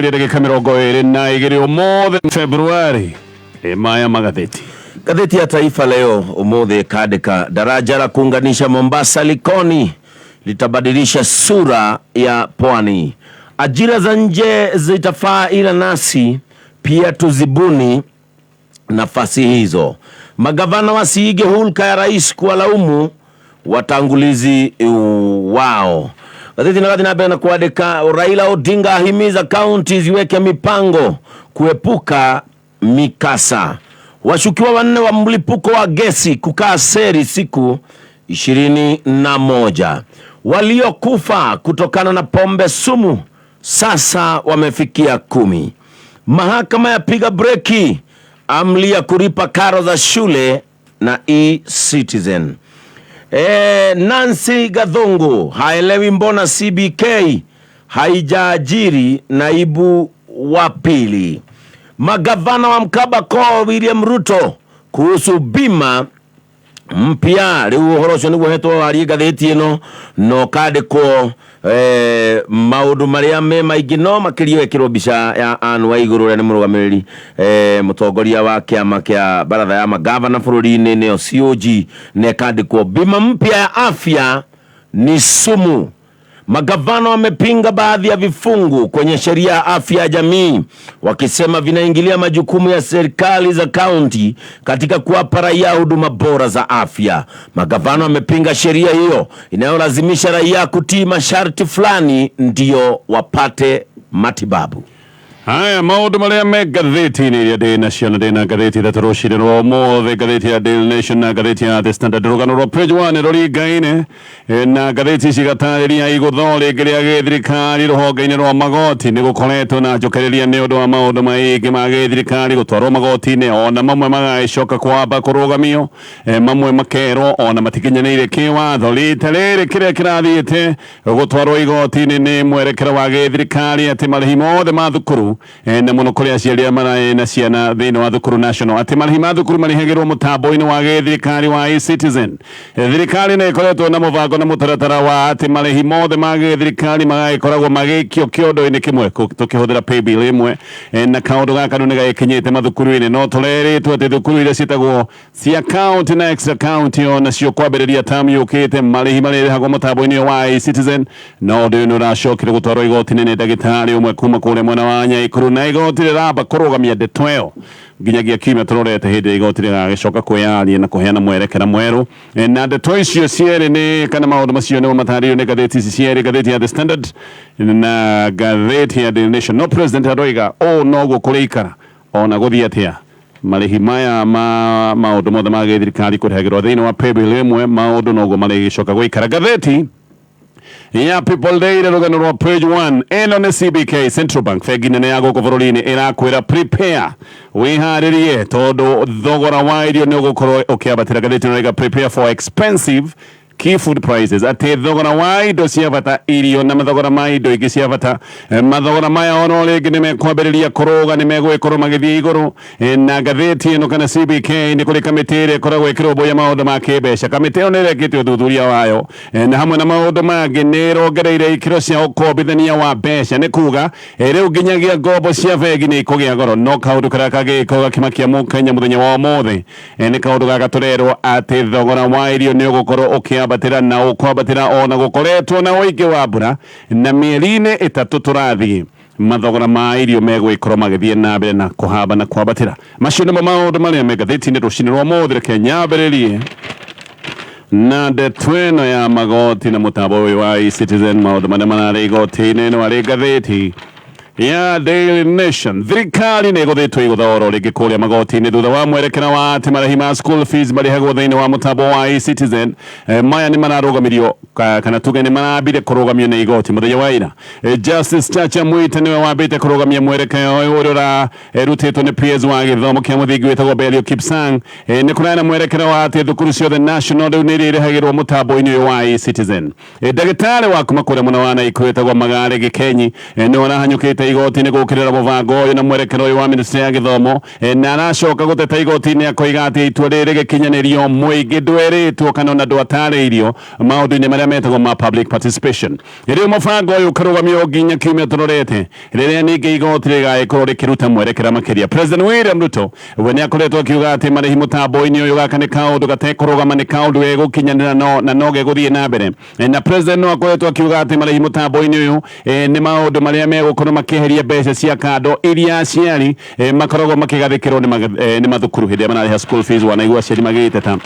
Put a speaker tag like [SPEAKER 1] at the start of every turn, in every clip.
[SPEAKER 1] Dakika mirongo iri na igiri umuthi Februari maya magatheti.
[SPEAKER 2] Gazeti ya Taifa leo umuthi kaandika daraja la kuunganisha Mombasa Likoni litabadilisha sura ya pwani. Ajira za nje zitafaa ila nasi pia tuzibuni nafasi hizo. Magavana wasiige hulka ya rais kuwalaumu watangulizi wao. Gazeti na kuandika Raila Odinga ahimiza kaunti ziweke mipango kuepuka mikasa. Washukiwa 4 wa mlipuko wa gesi kukaa seri siku 21. Waliokufa kutokana na pombe sumu sasa wamefikia 10. Mahakama yapiga breki amri ya kulipa karo za shule na e-Citizen. Nancy Gathungu haelewi mbona CBK haijaajiri naibu wa pili. Magavana wa mkabako William Ruto kuhusu bima mpya riu horosho niguo hetwo ari gatheti ino no kandiko maudu maria me maingi no makirio ekirwo bica ya Anne Waiguru ni murugamiriri mutongoria wa kiama kia baratha ya magavana bururi-ini nio COG ne kandiko bima mpya ya afya ni sumu. Magavana wamepinga baadhi ya vifungu kwenye sheria ya afya ya jamii wakisema vinaingilia majukumu ya serikali za kaunti katika kuwapa raia huduma bora za afya. Magavana wamepinga sheria hiyo inayolazimisha raia kutii masharti fulani ndio wapate matibabu.
[SPEAKER 1] Haya maudu maria me gatheti-ini ya Daily Nation na gatheti da taroshire no umuthi gatheti ya Daily Nation na gatheti ya The Standard rugano ro page 1 rori gaine na gatheti cigatariria iguthori ngiria githirikari ruhonge-ini rwa magoti ni gukoretwo na njokereria ni undu wa maudu maingi ma githirikari gutwarwo magoti-ini ona mamwe magacoka kwamba kurugamio mamwe makerwo ona matikinyanĩire kiwatho rita rĩrĩ kĩrĩa kĩrathiĩte gutwarwo igoti-ini ni mwerekero wa githirikari ati marĩhi mothe ma thukuru na muno kuria ciaria mara na ciana thĩinĩ wa thukuru national ati marĩhi ma thukuru marĩhagĩrwo mũtambo-inĩ wa gĩthirikari wa e-Citizen. Thirikari nĩ ĩkoretwo na mũbango na mũtaratara wa ati marĩhi mothe ma gĩthirikari magagĩkoragwo magĩikio kĩondo-inĩ kĩmwe tũkĩhũthĩra paybill ĩmwe na kaũndũ gaka nĩ gagĩkinyĩte mathukuru-inĩ no tũrerĩtwo atĩ thukuru iria ciĩtagwo cia county na extra county ona cio kwambĩrĩria tamu yũkĩte marĩhi marĩrĩhagwo mũtambo-inĩ wa e-Citizen no ũndũ ũyũ nĩũracokire gũtwarwo igoti-inĩ nĩ ndagĩtarĩ ũmwe kuma kũrĩa mwena wa Nyaikurũ na igoti rĩramba kũrũgamia ndeto ĩyo nginyagia kiumia tũrorete hĩndĩ igoti rĩgagĩcoka kwĩyaria na kũheana mwerekera mwerũ na ndeto icio cierĩ nĩ kana maũndũ macio nĩmo matarĩirio nĩ gatheti ici cierĩ gatheti ya The Standard na gatheti ya Daily Nation. No president aroiga noguo kũrĩikara ona gũthiĩ atĩa marĩhi maya ma maũndũ mothe ma gĩthirikari kũrĩhagĩrwo thĩinĩ wa paybill ĩmwe maũndũ noguo marĩgĩcoka gũikara. Gatheti ya People Daily rugano rwa page 1 eno ni CBK Central Bank fegi nene ya gũkũ bũrũri-inĩ ĩrakwĩra prepare wĩharĩrie tondũ thogora wa irio nĩ ũgũkorwo ũkĩambatĩra. Gatheti nĩrauga prepare for expensive key food prices ati thogora wa indo cia bata irio na mathogora ma indo ingĩ cia bata mathogora maya ono rĩngĩ nĩ mekwambĩrĩria kũrũga nĩ megwĩkorwo magĩthiĩ igũrũ na gatheti ĩno kana CBK nĩ kũrĩ kamĩtĩ ĩrĩa ĩkoragwo ĩkĩrũmbũiya maũndũ ma kĩmbeca. Kamĩtĩ ĩyo nĩ ĩrekĩte ũthuthuria wayo na hamwe na maũndũ mangĩ nĩ ĩrongereire ikĩro cia ũkombithania wa mbeca nĩ kuga rĩu nginyagia ngombo cia bengi nĩ ikũgĩa goro no kaũndũ karĩa kagĩko gakĩmakia mũkenya mũthenya wa ũmũthĩ nĩ kaũndũ gaka tũrerwo atĩ thogora wa irio nĩ ũgũkorwo ũkĩambatĩra na ũkwambatĩra ona gũkoretwo na ũingĩ wa mbura na mĩeri-inĩ 3 tũrathiĩ mathogora ma irio megwĩkorwo magĩthiĩ na mbere na kũhamba na kwambatĩra. Macio nĩmo maũndũ marĩa me gatheti-inĩ rũcinĩ rwa ũmũthĩ. Reke nyambĩrĩrie na ndeto ĩno ya magoti na mũtambo ũyũ wa e-Citizen maũndũ marĩa mararĩ igoti-inĩ no arĩ gatheti ya Daily Nation. Thirikari nĩ ĩgũthĩtwo igũthoro rĩngĩ kũrĩa magoti-inĩ thutha wa mwerekera wa atĩ marĩhi ma school fees marĩhagwo thĩinĩ wa mũtambo wa e-Citizen maya nĩ mararũgamirio kana tuge nĩ marambire kũrũgamio nĩ igoti mũthenya wa ira. Justice Chacha Mwita nĩwe wambĩte kũrũgamia mwerekera ũyũ ũrutĩtwo nĩ PS wa gĩthomo kĩa mũthingi wĩtagwo Belio Kipsang nĩ kũrana mwerekera wa atĩ thukuru ciothe national rĩu nĩ irĩrĩhagĩrwo mũtambo-inĩ ũyũ wa e-Citizen. Ndagĩtarĩ wa kuma kũrĩa mwena wa Naikuru wĩtagwo Magare Gĩkenyi nĩ arahanyũkĩte athite igoti-ini gukirira mubango uyu na mwerekero uyu wa ministry ya githomo na aracoka guteta igoti-ini akoiga ati itua riri gikinyanirio muingi ndweritwo kana ona ndwatariirio maundu-ini maria metagwo ma public participation riu mubango uyu ukarugamio nginya kiumia turorete riria ningi igoti rigagikorwo rikiruta mwerekera makiria. President William Ruto we niakoretwo akiuga ati marihi mutambo-ini uyu gaka ni kaundu gatekurugama ni kaundu gegukinyanira na no geguthie na mbere na president no akoretwo akiuga ati marihi mutambo-ini uyu ni maundu maria megukorwo makiheria mbeca cia kando iria aciari makoragwo makigathikirwo ni mathukuru hindi manariha school fees wanaigua aciari magiteta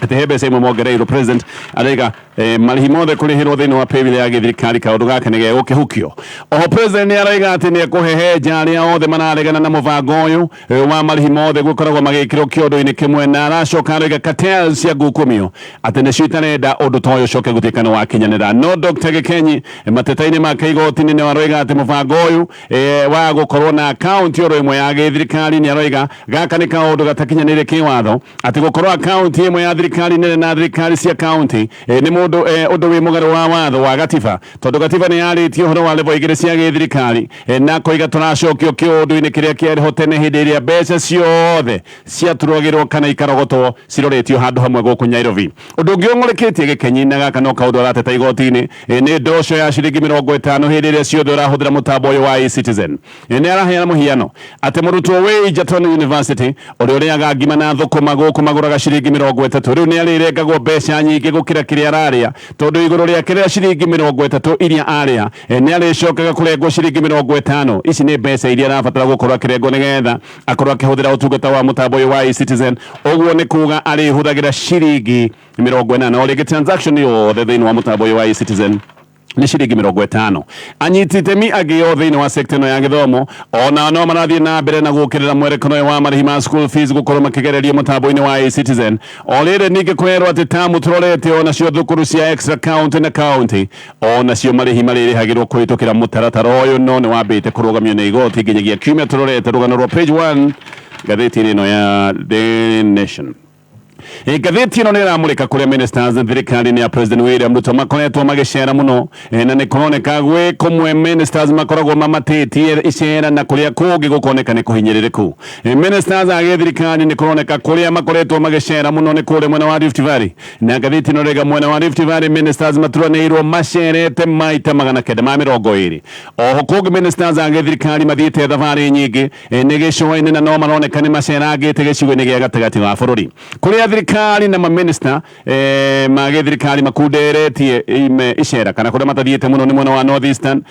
[SPEAKER 1] ati hebe sema mongereiro president arega marihi mothe kurihirwo thiini wa paybill ya githirikari kaundu gaka ni gegukihukio. Oho president ni araiga ati ni ekuhehenja aria othe manaregana na mubango uyu wa marihi mothe gukoragwo magikirwo kiondo-ini kimwe na aracoka araiga cartels cia ngukumio ati nicio itarenda undu ta uyu ucoke gutuika ni wakinyanira. No Dr. Gikenyi mateta-ini make igoti-ini ni araiga ati mubango uyu wa gukorwo na account oro imwe ya githirikari ni araiga gaka ni kaundu gatakinyanire kiwatho ati gukorwo account imwe ya thirikari nene na thirikari cia county ni mundu undu wi mugaru wa watho wa gatiba tondu gatiba ni yaritie uhoro wa level igiri cia githirikari na koiga turacokio kiundu-ini kiria kiariho tene hindi iria mbeca ciothe ciaturagirwo kana ikarogotwo ciroretio handu hamwe guku Nairobi. Undu ungi ung'urikitie Gikenyi na gaka no kaundu arateta igoti-ini ni ndosho ya ciringi 50 hindi iria ciothe urahuthira mutambo uyu wa e-Citizen. Ni araheana muhiano ati murutwo wi Gatonye University uria agagima na thukuma guku maguraga ciringi 30 riu ni arirengagwo mbeca nyingi gukira kiria araria tondu iguru ria kiria ciringi 30 iria aria ni aricokaga kurengwo ciringi 50. Ici ni mbeca iria arabatara gukorwo akirengwo nigetha akorwo akihuthira utungata wa mutambo uyu wa e-Citizen. Uguo ni kuga arihuthagira ciringi 40 ori transaction yothe thiini wa mutambo uyu wa e-Citizen ni ciringi 50. Anyiti itemi angi o thiini wa sector ino ya githomo ona no marathie na mbere na gukirira mwerekano wa marihi ma school fees gukorwo makigereria mutambo-ini wa e-Citizen. Orire ningi kwerwo ati tamu turorete ona cio thukuru cia extra county na county ona cio marihi maririhagirwo kuhitukira mutaratara uyu no ni wambite kurugamio ni igoti nginyagia kiumia turorete rugano rwa page 1 gatheti-ini ino ya The Nation. Gatheti ino niramurika kuria ministers thirikari-ini ya President William Ruto makoretwo magicera muno na ni kuroneka gwi kumwe ministers makoragwo mamatitie icera na kuria kungi gukoneka ni kuhinyiririku. Ministers a githirikari ni kuroneka kuria makoretwo magicera muno ni kuria mwena wa Rift Valley na gatheti ino rega mwena wa Rift Valley ministers maturanirwo macerete maita 920. Oho kungi ministers a githirikari mathiite thabari nyingi ni gicoa-ini na no maroneka ni maceragite gicigo-ini gia gatagati wa bururi kuria thirikari na maminister magithirikari makunderetie icera kana kuria matathiite muno ni mwena wa North Eastern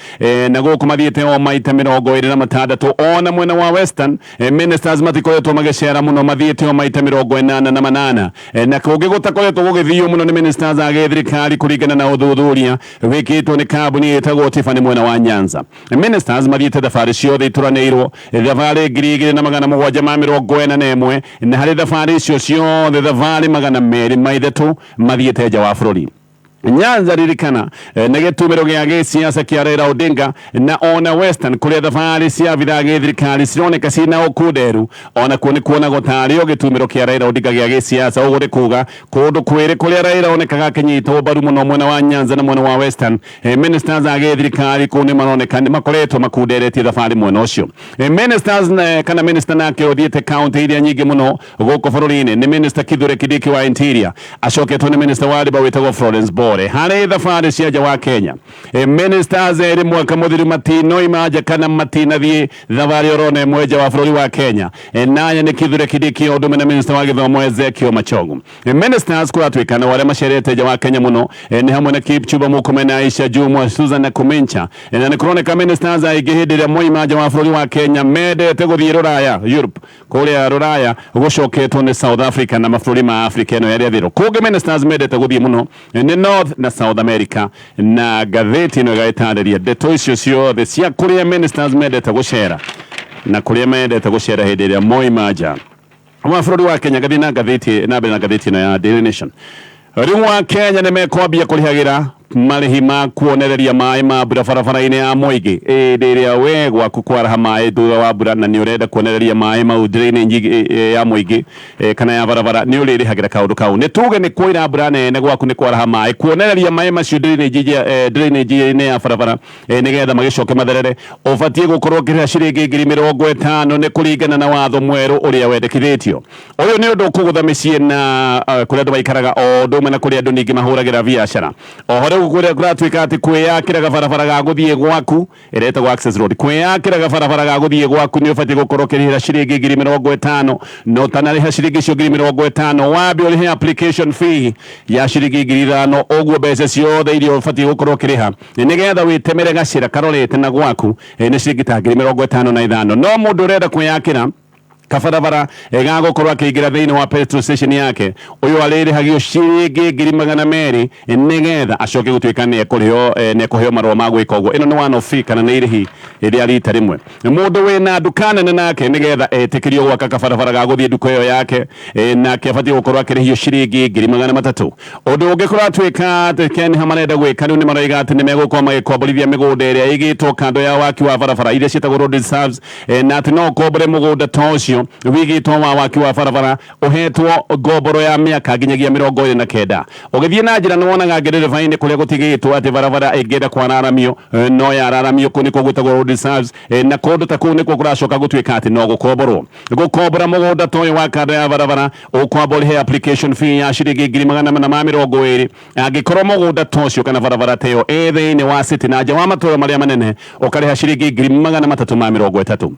[SPEAKER 1] na guku mathiite o maita 26 ona mwena wa Western ministers matikoretwo magicera muno mathiite o maita 88 na kungi gutakoretwo gugithio muno ni ministers a githirikari kuringana na uthuthuria wikitwo ni kambuni itagwo Tiffany mwena wa Nyanza. Ministers mathiite thabari ciothe ituranirwo thabari 2741 na hari thabari icio ciothe thabari 203 mathiite nja wa bururi. Nyanza ririkana na gitumiro gia gisiasa kia Raila Odinga na ona Western kuria thabari cia abitha githirikari cironeka cina ukuderu ona kuona gutari o gitumiro kia Raila Odinga gia gisiasa ugure kuga kundu kwiri kuria Raila onekaga kinyitwo mbaru muno mwena wa Nyanza na mwena wa Western ministers a githirikari kuni maroneka makoretwo makunderetie thabari mwena ucio. Ministers kana minister nake othiete county iria nyingi muno guku bururi-ini ni minister Kithure Kindiki wa Interior acoketwo ni minister wa Riba witagwo Florence hari thabari cia nja wa Kenya. Ministers eri mwaka muthiri matino imaja kana matina thie thabari orone mweja wa bururi wa Kenya nanya ni Kithure Kindiki oduma na minister wa githomo Ezekiel Machogu. Ministers kuratwikana wale macerete nja wa Kenya muno ni hamwe na Kipchumba Murkomen na Aisha Jumwa Susan na Kumincha na ni kuroneka ministers aigi hindi ria moimaja wa bururi wa Kenya medete guthie Ruraya Europe kuria Ruraya gucoketwo ni South Africa na mabũrũri ma Africa ino yari athiro. Kungi ministers medete guthie muno ni North na South America na gatheti ino gaitanderia ndeto icio ciothe cia kuria ministers medete gucera na kuria medete gucera hindi ria moimaja wa bururi wa Kenya. Gathina gatheti na gatheti ino ya Daily Nation. Riu wa Kenya ni mekwambia kurihagira marĩhi ma kuonereria maĩ ma mbura barabara-inĩ ya Mũingĩ rĩrĩa we gwaku kwaraha maĩ thutha wa mbura na nĩ ũrenda kuonereria maĩ mau drainage ya Mũingĩ kana ya barabara nĩ ũrĩrĩhagĩra kaũndũ kau. Nĩ tuge nĩ kwĩra mbura nene gwaku nĩ kwaraha maĩ kuonereria maĩ macio drainage-inĩ ya barabara nĩgetha magĩcoke matherere, ũbatiĩ gũkorwo ũkĩrĩha ciringi 50,000 nĩ kũringana na watho mwerũ ũrĩa wendekithĩtio. Ũyũ nĩ ũndũ ũkũgũtha mĩciĩ na kũrĩa andũ maikaraga o ũndũ ũmwe na kũrĩa andũ ningĩ mahũragĩra biacara. Oho rĩu kũrĩa kũratuĩka atĩ kwĩyakĩra gabarabara ga gũthiĩ gwaku ĩretagwo access road, kwĩyakĩra gabarabara ga gũthiĩ gwaku nĩ ũbatiĩ gũkorwo ũkĩrĩhĩra ciringi 50,000 no ũtanarĩha ciringi icio 50,000 wambe ũrĩhe application fee ya ciringi 5,000. Ũguo mbeca ciothe iria ũbatiĩ gũkorwo ũkĩrĩha nĩgetha wĩtemere gacĩra karorete na gwaku nĩ ciringi ta 55,000. No mũndũ ũrenda kwĩyakĩra kabarabara gagũkorwo akĩingĩra thĩinĩ wa petrol station yake ũyũ arĩrĩhagio ciringi 200,000 nĩgetha acoke gũtuĩka nĩ ekũheo marũa ma gwĩka ũguo. Ĩno nĩ one off fee kana nĩ irĩhi rĩa rita rĩmwe. Mũndũ wĩna nduka nene nake nĩgetha etĩkĩrio gwaka kabarabara ga gũthiĩ nduka ĩyo yake nake abatiĩ gũkorwo akĩrĩhio ciringi 300,000. Ũndũ ũngĩkorwo atuĩka atĩ Kenya marenda gwĩka rĩu nĩ maroiga atĩ nĩ megũkorwo magĩkomborithia mĩgũnda ĩrĩa ĩigĩtwo kando ya waki wa barabara iria ciĩtagwo road reserves na atĩ no ũkombore mũgũnda ta ũcio wigĩtwo wa waki wa barabara ũhetwo ngomboro ya mĩaka nginyagia 29. Ũgĩthiĩ na njĩra nĩ wonaga ndereba-inĩ kũrĩa gũtigĩtwo atĩ barabara ĩngĩenda kwararamio no yararamio kũu nĩkuo gwĩtagwo road reserves na kũndũ ta kũu nĩkuo kũracoka gũtuĩka atĩ no gũkomborwo. Gũkombora mũgũnda ta ũyũ wa kando ya barabara ũkwamba ũrĩhe application fee ya ciringi 420,000 angĩkorwo mũgũnda ta ũcio kana barabara ta ĩyo thĩinĩ wa city na nja wa matũũra marĩa manene ũkarĩha ciringi 330.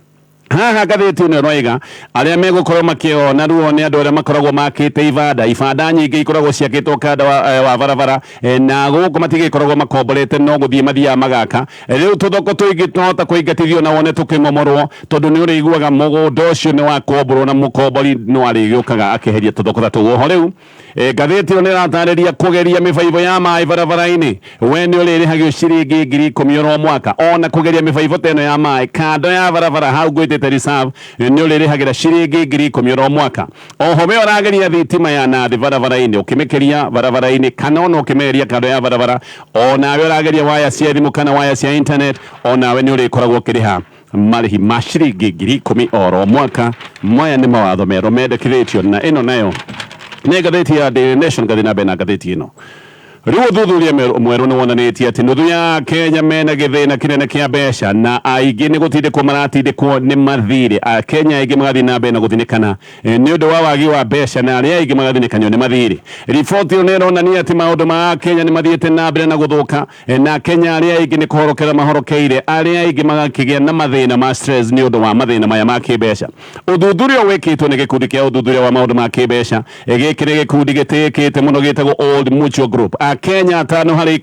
[SPEAKER 1] Haha ngathĩti-inĩ roiga arĩa megũkorwo makĩona ruo nĩ andũ arĩa makoragwo makĩte ibanda nyingĩ ikoragwo ciakĩtwo kanda wa barabara na gũkũ matigĩkoragwo makomborete no gũthiĩ mathiaga magaka. Rĩu tũthoko tũingĩ twahota kũingatithio na wone tũkĩmomorwo tondũ nĩ ũrĩiguaga mũgũnda ũcio nĩ wakomborwo na mũkombori no arĩgĩũkaga akĩheria tũthoko ta tũu. Oho rĩu ngathĩti ĩyo nĩ ĩratarĩria kũgeria mĩbaibũ ya maĩ barabara-inĩ we nĩ ũrĩrĩhagio ciringi 10,000 o mwaka. Ona kũgeria mĩbaibũ ta ĩno ya maĩ kando ya barabara hau gwĩtĩte reserve nĩ ũrĩrĩhagĩra ciringi 10,000 o mwaka. Oho we ũrageria thitima ya nathi barabara-inĩ ũkĩmĩkĩria barabara-inĩ kana ona ũkĩmeria kando ya barabara onawe ũrageria waya cia thimũ kana waya cia internet onawe nĩ ũrĩkoragwo ũkĩrĩha marĩhi ma ciringi 10,000 oro mwaka. Maya nĩ mawatho merũ mendekithĩtio na ĩno nayo nĩ ngathĩti ya Daily Nation. Ngathĩ na mbere na ngathĩti ĩno. Rĩu ũthuthuria mwerũ nĩ wonanĩtie atĩ nuthu ya Kenya mena gĩthĩna kĩnene kĩa mbeca na aingĩ nĩ gũtindĩkwo maratindĩkwo nĩ mathirĩ. Akenya aingĩ magathiĩ na mbere na gũthinĩkana nĩ ũndũ wa wagi wa mbeca na arĩa aingĩ magathinĩkanio nĩ mathirĩ. Riboti ĩyo nĩ ĩronania atĩ maũndũ ma Kenya nĩ mathiĩte na mbere na gũthũka na Kenya arĩa aingĩ nĩ kũhorokera mahorokeire arĩa aingĩ magakĩgĩa na mathĩna ma stress nĩ ũndũ wa mathĩna maya ma kĩmbeca. Ũthuthuria wĩkĩtwo nĩ gĩkundi kĩa ũthuthuria wa maũndũ ma kĩmbeca gĩkĩ nĩ gĩkundi gĩtĩkĩte mũno gĩtagwo Old Mutual Group. Kenya 5 harĩ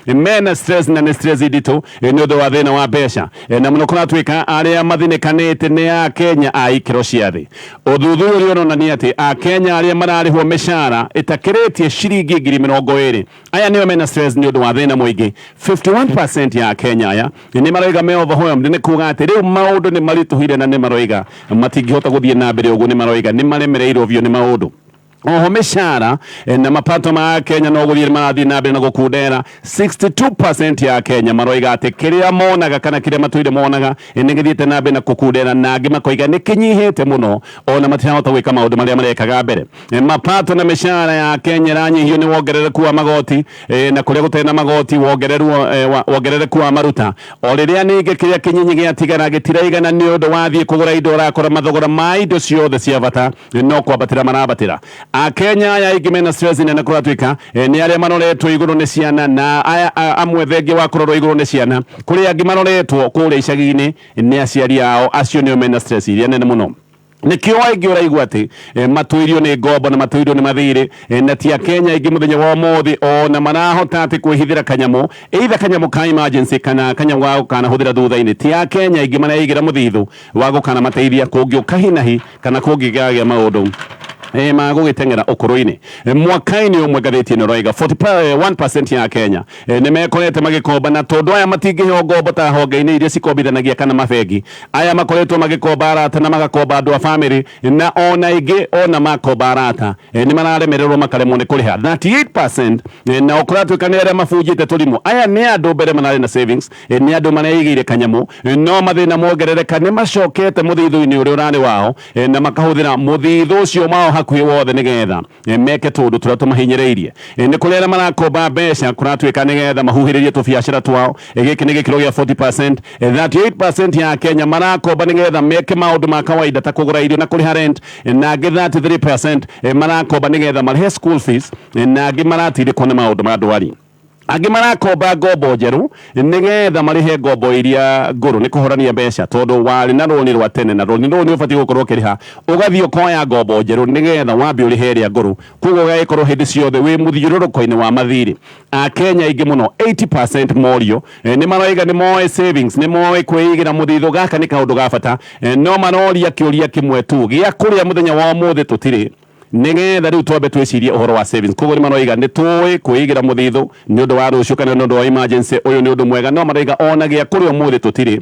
[SPEAKER 1] 10 mena stress na nĩ stress nditũ nĩ ũndũ wa thĩna wa mbeca na mũno kũratuĩka arĩa mathinĩkanĩte nĩ a Kenya a ikĩro cia thĩ. Ũthuthuria ũronania atĩ a Kenya arĩa mararĩhwo mĩcara ĩtakĩrĩtie ciringi 20,000 aya nĩo mena stress nĩ ũndũ wa thĩna mũingĩ. 51% ya Kenya aya nĩ maroiga me overwhelmed nĩ kuuga atĩ rĩu maũndũ nĩ maritũhire na nĩ maroiga matingĩhota gũthiĩ na mbere ũguo. Nĩ maroiga nĩ maremereirwo biũ nĩ maũndũ. Oho mĩcara na mapato ma Kenya no gũthiĩ marathiĩ na mbere na gũkundera. 62% ya Kenya maroiga atĩ kĩrĩa monaga kana kĩrĩa matũire monaga nĩ gĩthiĩte na mbere na gũkundera na angĩ makoiga nĩ kĩnyihĩte mũno ona matirahota gwĩka maũndũ marĩa marekaga mbere. Mapato na mĩcara ya Kenya ranyihio nĩ wongerereku wa magoti na kũrĩa gũtarĩ na magoti wongerereku wa maruta. O rĩrĩa ningĩ kĩrĩa kĩnyinyi gĩatigara gĩtiraigana nĩ ũndũ wathiĩ kũgũra indo ũrakora mathogora ma indo ciothe cia bata no kwambatĩra marabatĩra. A Kenya aya aingĩ mena stress nene kũratuĩka nĩ arĩa maroretwo igũrũ nĩ ciana na aya amwe thengia wa kũrorwo igũrũ nĩ ciana kũrĩa angĩ maroretwo kũrĩa icagi-inĩ nĩ aciari ao. Acio nĩo mena stress iria nene mũno. Nĩkĩo aingĩ ũraigua atĩ matũirio nĩ ngombo na matũirio nĩ mathirĩ na ti a Kenya aingĩ mũthenya wa ũmũthĩ ona marahota atĩ kwĩhithĩra kanyamũ either kanyamũ ka emergency kana kanyamũ ga gũkanahũthĩra thutha-inĩ. Ti a Kenya aingĩ mareigĩra mũthithũ wa gũkana mateithia kũngĩũka hi na hi kana kũngĩgĩa maũndũ magugitengera ukuru-ini mwaka-ini umwe Ngathiti-ini roiga 41% ya Kenya nimekorete magikomba na tondu aya matingiheo ngombo ta honge-ini iria cikombithanagia kana mabengi aya makoretwo magikomba arata na magakomba andu a family na ona ingi ona makomba arata ni mararemererwo makaremwo ni kuriha 38% na ukuratuika ni aria mabunjite turimu aya ni andu mbere manari na savings ni andu mareigire kanyamu no mathina mongerereka ni macokete muthithu-ini uria urari wao na makahuthira muthithu ucio mao hakuhi wothe nigetha meke tundu turia tumahinyireirie ni kurera marakomba mbeca kuratuika nigetha mahuhiririe tubiacara twao giki ni gikiro gia 40% 38% ya Kenya marakomba nigetha meke maundu ma kawaida ta kugura irio na kuriha rent na angi 33% marakomba nigetha marihe school fees na angi maratirikwo ni maundu ma ndwari angi marakomba ngombo njeru nigetha marihe ngombo iria nguru ni kuhorania mbeca tondu wari na roni rwa tene na roni runi ubati gukorwo kiriha ugathio koya ngombo njeru nigetha wambi urihe ria nguru kugo gagikorwo hindi ciothe wi muthiururuko-ini wa mathiri a Kenya ingi muno 80% morio ni maroiga ni moe savings ni moe kwigira muthithu gaka ni kaundu ga bata no maroria kiuria kimwe tu gia kuria muthenya wa umuthi tutiri nigetha riu twambe twicirie uhoro wa savings koguo ni maroiga ni tuwi kwigira muthithu ni undu wa rucio kana ni undu wa emergency uyu ni undu mwega no maroiga ona gia kuria umuthi tutiri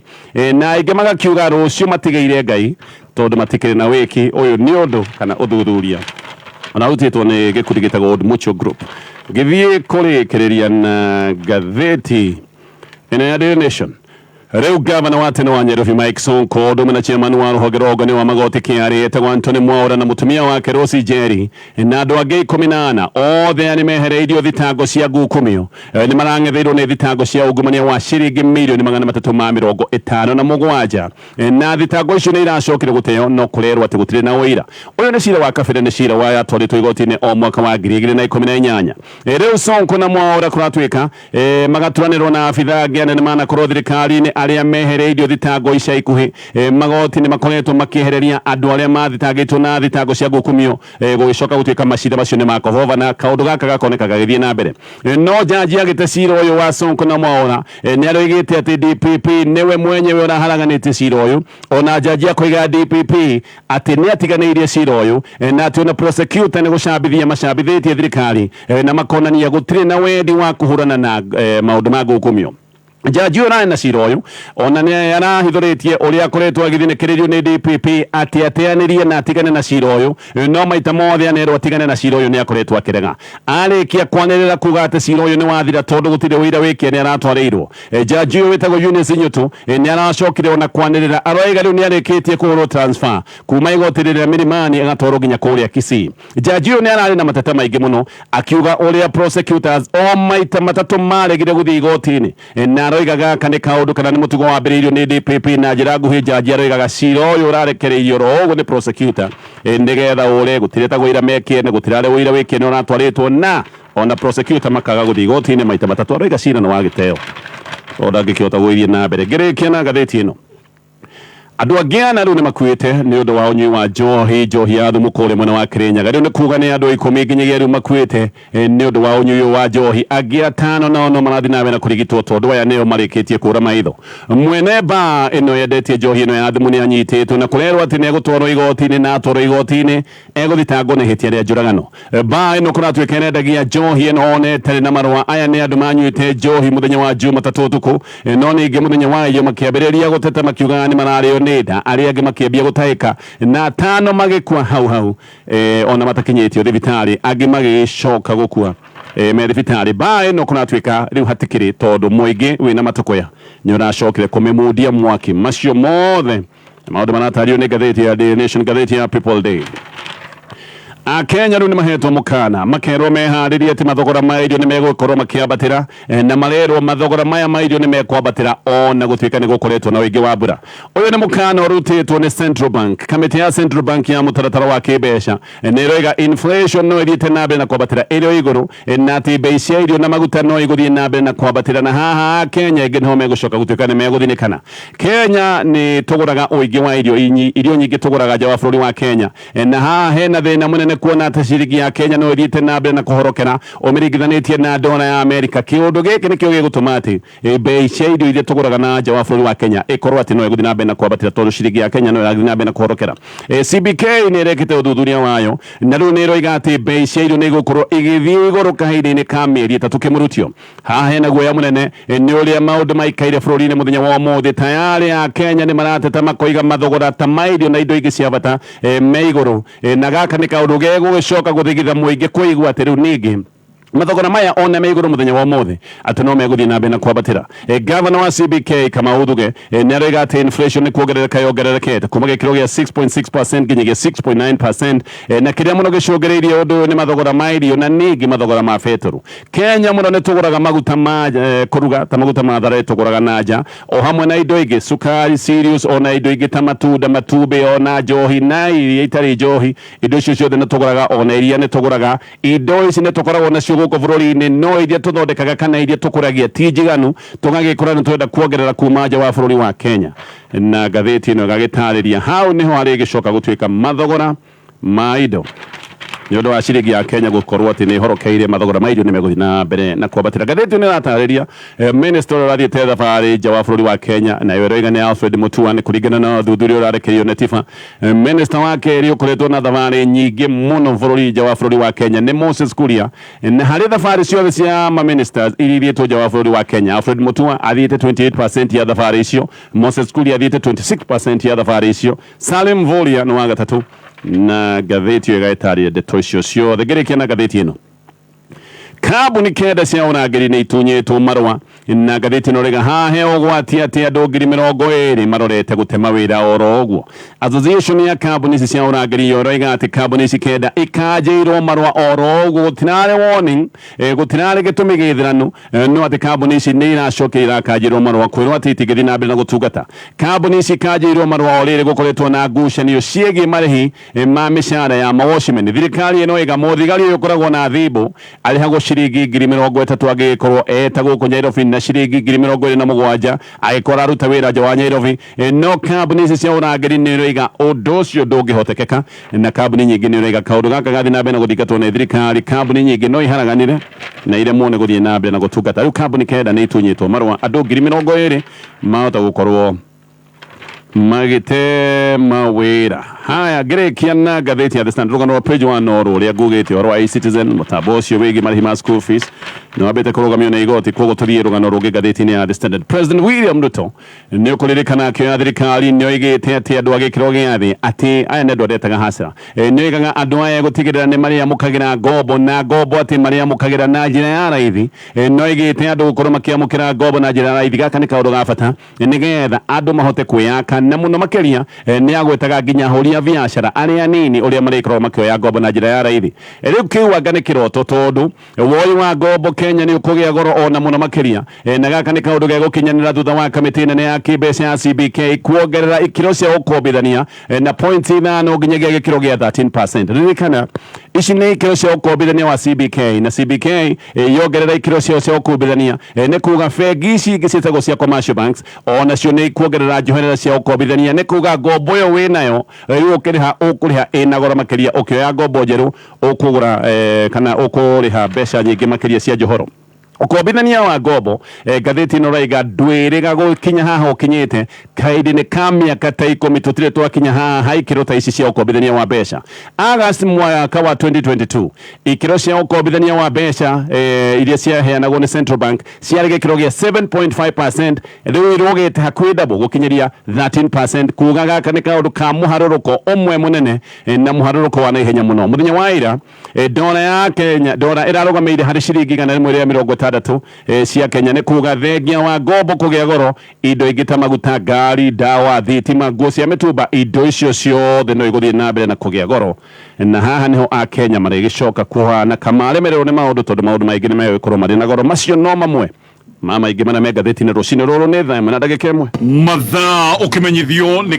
[SPEAKER 1] na ingi magakiuga rucio matigeire Ngai tondu matikire na wiki uyu ni undu kana uthuthuria ona rutitwo ni gikundi gitagwo Old Mutual Group githie kurikiriria na Ngathiti ina Daily Nation riu gavana wa tene wa Nyeri Mike Sonko ndume na chairman wa ruhonge rwa ugani wa magoti KRA etagwo Anthony Mwaura na mutumia wake Rosie Njeri na andu angi 14 othe ni mehereirio thitango cia ngukumio ni marang'etheirwo ni thitango cia ungumania wa ciringi mirioni 357 na thitango icio ni iracokire guteo no kurerwo ati gutire na uira uyu ni cira wa kabere ni cira wa atwaritwo igoti-ini o mwaka wa 2018 riu Sonko na Mwaura kuratuika magaturanirwo na abitha angi anene manakorwo thirikari-ini aria mehereirio thitango ica ikuhi magoti ni makoretwo makiehereria andu aria mathitangitwo na thitango cia ngukumio gugicoka gutuika macira macio ni makohova na kaundu gaka gakoneka gagithie na mbere no jaji agite cira uyu wa Sonko na Mwaura ni aroigite ati DPP niwe mwenyewe uraharaganite cira uyu ona jaji akoiga DPP ati ni atiganeirie cira uyu na ati ona prosecutor ni gucambithia macambithitie thirikari na makonania gutire na wendi wa kuhurana na maundu ma ngukumio jaji ona na cira uyu ona ni arahithuritie uria akoretwo agithinekeririo ni DPP ati ateanirie na atigane na cira uyu no maita mothe anerwo atigane na cira uyu ni akoretwo akirega arikia kwanirira kuga ati cira uyu ni wathira tondu gutire wira wiki ni aratwareirwo jaji uyu wetagwo Eunice Nyutu ni aracokire ona kwanirira aroiga riu ni arikitie kuhurwo transfer kuma igoti riria Milimani agatwarwo nginya kuria Kisii jaji uyu ni arari na mateta maingi muno akiuga uria prosecutors o maita matatu maregire guthii igoti-ini na aroigaga kana kaundu kana ni mutugo wa mbiririo ni DPP na njira nguhi jaji aroigaga cira uyu urarekereirio rogo ni prosecutor ndigetha ure gutireta gwira mekie ni gutirare wira wiki ni uratwaritwo na ona prosecutor makaga guthii igoti-ini maita matatu aroiga cira ni wa giteo onda ngikihota gwithie na mbere ngirikia na Ngathiti ino andu angi ana riu ni makuite ni undu wa unyui wa njohi ya thumu kuria mwena wa Kirinyaga riu ni kuga ni andu 10 nginyagia riu makuite ni undu wa unyui wa njohi angi 5 no marathi nawe na kurigitwo tondu aya nio marikitie kura maitho mwene ba ino yendetie njohi ino ya thumu ni anyititwo na kurerwo ati ni egutwarwo igoti-ini na atwarwo igoti-ini eguthitangwo ni hitia ria njuragano ba ino kuratuika nendagia njohi ino onetari na marua aya ni andu manyuite njohi muthenya wa Jumatatu tuku no ningi muthenya wa iyo makiambiriria guteta makiuga ni marario nida aria angi makiambia gutaika na 5 magikua hau ona matakinyitio thibitari angi magicoka gukua me thibitari ba ino kunatuika riu hatikiri tondu muingi wina matukoya ni uracokire kumemudia mwaki macio mothe maundu maratario ni Ngathiti ya Daily Nation Ngathiti ya People Day Kenya riu ni mahetwo mukana makerwo meharirie ati mathogora ma irio ni megukorwo makiambatira na marerwo mathogora maya ma irio ni mekwambatira ona gutuika ni gukoretwo na wingi wa mbura uyu ni mukana urutitwo ni Central Bank kamiti ya Central Bank ya mutaratara wa kibeca ni roiga inflation no ithiite na mbere na kwambatira irio iguru na ati bei cia irio na maguta no iguthie na mbere na kwambatira na haha Kenya ingi no megucoka gutuika ni meguthinikana Kenya ni tuguraga uingi wa irio nyingi tuguraga nja wa bururi wa Kenya na haha hena thina munene nĩ kuona atĩ ciringi ya Kenya no ĩthiĩte na mbere na kũhorokera ũmĩringithanĩtie na ndora ya Amerika. Kĩũndũ gĩkĩ nĩkĩo gĩgũtũma atĩ bei cia irio iria tũgũraga na nja wa bũrũri wa Kenya ĩkorwo atĩ no ĩgũthiĩ na mbere na kwambatĩra tondũ ciringi ya Kenya no ĩrathiĩ na mbere na kũhorokera. CBK nĩ ĩrekĩte ũthuthuria wayo na rĩu nĩ ĩroiga atĩ bei cia irio nĩ igũkorwo igĩthiĩ igũrũ kahinda-inĩ ka mĩeri ĩtatũ kĩmũrutio. Haha hena guoya mũnene nĩ ũrĩa maũndũ maikaire bũrũri-inĩ mũthenya wa ũmũthĩ. Tayari a Kenya nĩ marateta makoiga mathogora ta ma irio na indo ingĩ cia bata me igũrũ, na gaka nĩ kaũndũ gegũgĩcoka gũthigitha mũingĩ kũigua atĩ rĩu ningĩ mathogora maya ona me igũrũ mũthenya wa ũmũthĩ atĩ no megũthiĩ na mbere na kwambatĩra. Gavana wa CBK Kamau Thuge nĩ aroiga atĩ inflation nĩ kuongerereka yongererekete kuma gĩkĩro gĩa 6.6% nginyagia 6.9%, na kĩrĩa mũno gĩcũngĩrĩirie ũndũ ũyũ nĩ mathogora ma irio na ningĩ mathogora ma betũrũ. Kenya mũno nĩ tũgũraga maguta ma kũruga ta maguta ma thara tũgũraga na nja, o hamwe na indo ingĩ cukari, cereals, ona indo ingĩ ta matunda, matumbĩ, ona njohi na iria itarĩ njohi. Indo icio ciothe nĩ tũgũraga, ona iria nĩ tũgũraga. Indo ici nĩ tũkoragwo nacio gũkũ bũrũri-inĩ no iria tũthondekaga kana iria tũkũragia ti njiganu, tũgagĩkora nĩ twenda kuongerera kuma nja wa bũrũri wa Kenya. Na ngathĩti ĩno ĩgagĩtarĩria hau nĩho harĩgĩcoka gũtuĩka mathogora ma indo nĩ ũndũ wa ciringi ya Kenya gũkorwo atĩ nĩ horokeire, mathogora ma irio nĩ megũthiĩ na mbere na kwambatĩra. Ngathĩti ĩno ĩratarĩria minister ũrĩa ũrathiĩte thabarĩ nja wa bũrũri wa Kenya na ĩroiga nĩ Alfred Muthee, nĩ kũringana na ũthuthuria ũrarekereirio nĩ Tifa. Minister wa kerĩ ũkoretwo na thabarĩ nyingĩ mũno bũrũri nja wa bũrũri wa Kenya nĩ Moses Kuria, na harĩ thabarĩ ciothe cia ma-ministers iria ithiĩtwo nja wa bũrũri wa Kenya, Alfred Muthee athiĩte 28% ya thabarĩ icio, Moses Kuria athiĩte 26% ya thabarĩ icio, Salim Mvurya nĩ wa gatatũ, na ngathĩti ĩyo ĩgagĩtarĩria ndeto icio ciothe. Ngĩrĩkia na ngathĩti ĩno, kambuni kenda cia ũrangĩri nĩ itunyĩtwo marũa, na ngathĩti ĩno rĩga hahe ũgwati atĩ andũ 20,000 marorete gũtema wĩra oro ũguo. Association ya kambuni ici cia ũrangĩri yoiga atĩ kambuni ici kenda ikanjĩirwo marũa oro ũguo, gũtirarĩ warning, gũtirarĩ gĩtũmi gĩthiranu, no atĩ kambuni ici nĩ iracokia irakanjĩirwo marũa kwĩrwo atĩ itingĩthiĩ na mbere na gũtungata. Kambuni ici ikanjĩirwo marũa o rĩrĩ gũkoretwo na ngucanio ciĩgiĩ marĩhi ma mĩcara ya mawatchman. Thirikari ĩno ĩga mũthigari ũyũ ũkoragwo na thimũ arĩhagwo ciringi 30,000 angĩgĩkorwo eta gũkũ Nairobi na ciringi 27,000 angĩkorwo aruta wĩra nja wa Nairobi. No kambuni ici cia ũrangĩri nĩ ĩroiga ũndũ ũcio ndũngĩhotekeka, na kambuni nyingĩ nĩ ĩroiga kaũndũ gaka gathiĩ na mbere na gũthingatwo nĩ thirikari. Kambuni nyingĩ no iharaganire na iremwo nĩ gũthiĩ na mbere na gũtungata. Rĩu kambuni kenda nĩ itunyĩtwo marũa, andũ 20,000 mahota gũkorwo magĩtema wĩra. Haya, ngĩrĩkia na ngathĩti ya The Standard, rũgano rwa page 1 no rũrĩa ngugĩte ũhoro wa e-Citizen, mũtambo ũcio wĩgiĩ marĩhi ma school fees nĩ wambĩte kũrũgamio na igoti, koguo tũthiĩ rũgano rũngĩ ngathĩti-inĩ ya The Standard. President William Ruto nĩ ũkũririkana akĩoya thirikari nĩ oigĩte atĩ andũ a gĩkĩro gĩa thĩ atĩ aya nĩ andũ aretaga hasara, nĩ oigaga andũ aya gũtigĩrĩra nĩ marĩamũkagĩra ngombo, na ngombo atĩ marĩamũkagĩra na njĩra ya raithi. Nĩ oigĩte andũ gũkorwo makĩamũkĩra ngombo na njĩra ya raithi, gaka nĩ kaũndũ ga bata nĩgetha andũ mahote kwĩyaka, na mũno makĩria nĩ agwetaga nginya ahũri a biacara arĩa anini ũrĩa marĩkorwo makĩoya ngombo na njĩra ya raithi. Rĩu kĩu anga nĩ kĩroto tondũ woi wa ngombo Kenya nĩ ũkũgĩa goro ona mũno makĩria, na gaka nĩ kaũndũ gegũkinyanĩra thutha wa kamĩtĩ nene ya kĩmbeca ya CBK kuongerera ikĩro cia ũkombithania na point 5 nginyagia gĩkĩro gĩa 13%. Ririkana ici nĩ ikĩro cia ũkombithania wa CBK, na CBK yongerera ikĩro cia ũkombithania nĩ kuga bengi ici ingĩ ciĩtagwo cia commercial banks onacio nĩ ikuongerera njoherera cia ũkombithania. Nĩ kuga ngombo ĩyo wĩnayo rĩu ũkũrĩha ĩna goro makĩria, ũkĩoya ngombo njerũ ũkũgũra kana ũkũrĩha mbeca nyingĩ makĩria cia njohoro. Ũkombithania wa ngombo ngathĩti ĩno raiga ndwĩrĩga gũkinya haha ũkinyĩte kahinda-inĩ ka mĩaka ta 10 tũtirĩ twakinya haha ikĩro ta ici cia ũkombithania wa mbeca. August mwaka wa 2022 ikĩro cia ũkombithania wa mbeca iria ciaheanagwo nĩ Central Bank ciarĩ gĩkĩro gĩa 7.5%, rĩu irũgĩte hakuhĩ double gũkinyeria 13%. Kuga gaka nĩ kaũndũ ka mũharũrũko ũmwe mũnene na mũharũrũko wa naihenya mũno. Mũthenya wa ira dola ya Kenya ĩrarũgamĩire harĩ ciringi 150 cia Kenya. Nĩ kuga thengia wa ngombo kũgĩa goro, indo ingĩ ta maguta, ngari, ndawa, thitima, nguo cia mĩtumba, indo icio ciothe no igũthiĩ na mbere na kũgĩa goro, na haha nĩho a Kenya marĩgĩcoka kuhana kamaremererwo nĩ maũndũ tondũ maũndũ maingĩ nĩ megũkorwo marĩ na goro. Macio no mamwe maingĩ mana me ngathĩti-inĩ rũcinĩ rũrũ. Nĩ thaa 1 na ndagĩka 1 mathaa ũkĩmenyithio nĩ